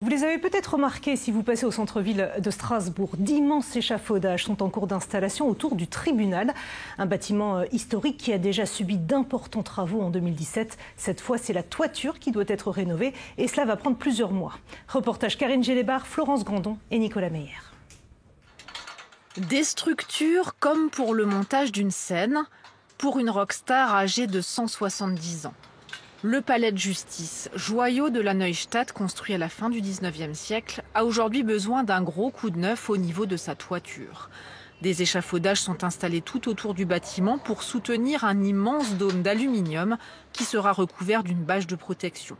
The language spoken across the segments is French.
Vous les avez peut-être remarqués si vous passez au centre-ville de Strasbourg. D'immenses échafaudages sont en cours d'installation autour du tribunal. Un bâtiment historique qui a déjà subi d'importants travaux en 2017. Cette fois, c'est la toiture qui doit être rénovée et cela va prendre plusieurs mois. Reportage Karine Gélébar, Florence Grandon et Nicolas Meyer. Des structures comme pour le montage d'une scène pour une rockstar âgée de 170 ans. Le palais de justice, joyau de la Neustadt construit à la fin du 19e siècle, a aujourd'hui besoin d'un gros coup de neuf au niveau de sa toiture. Des échafaudages sont installés tout autour du bâtiment pour soutenir un immense dôme d'aluminium qui sera recouvert d'une bâche de protection.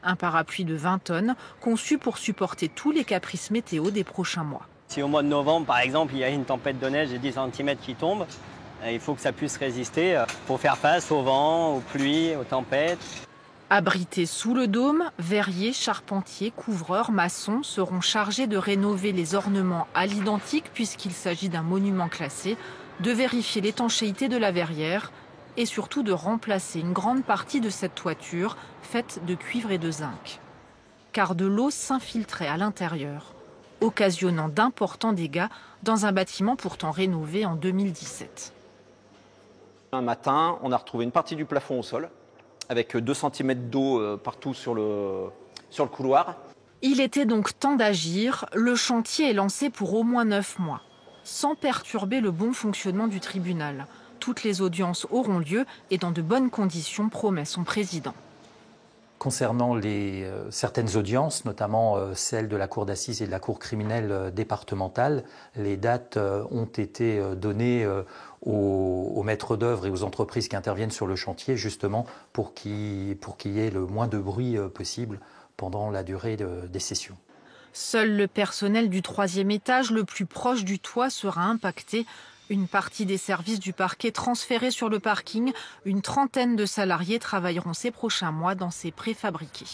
Un parapluie de 20 tonnes conçu pour supporter tous les caprices météo des prochains mois. Si au mois de novembre, par exemple, il y a une tempête de neige de 10 cm qui tombe, il faut que ça puisse résister pour faire face au vent, aux pluies, aux tempêtes. Abrités sous le dôme, verriers, charpentiers, couvreurs, maçons seront chargés de rénover les ornements à l'identique puisqu'il s'agit d'un monument classé, de vérifier l'étanchéité de la verrière et surtout de remplacer une grande partie de cette toiture faite de cuivre et de zinc. Car de l'eau s'infiltrait à l'intérieur, occasionnant d'importants dégâts dans un bâtiment pourtant rénové en 2017. Un matin, on a retrouvé une partie du plafond au sol, avec 2 cm d'eau partout sur le couloir. Il était donc temps d'agir. Le chantier est lancé pour au moins 9 mois, sans perturber le bon fonctionnement du tribunal. Toutes les audiences auront lieu et dans de bonnes conditions, promet son président. Concernant certaines audiences, notamment celles de la cour d'assises et de la cour criminelle départementale, les dates ont été données aux maîtres d'œuvre et aux entreprises qui interviennent sur le chantier, justement pour qu'il y ait le moins de bruit possible pendant la durée des sessions. Seul le personnel du 3e étage, le plus proche du toit, sera impacté. Une partie des services du parquet transférés sur le parking. Une trentaine de salariés travailleront ces prochains mois dans ces préfabriqués.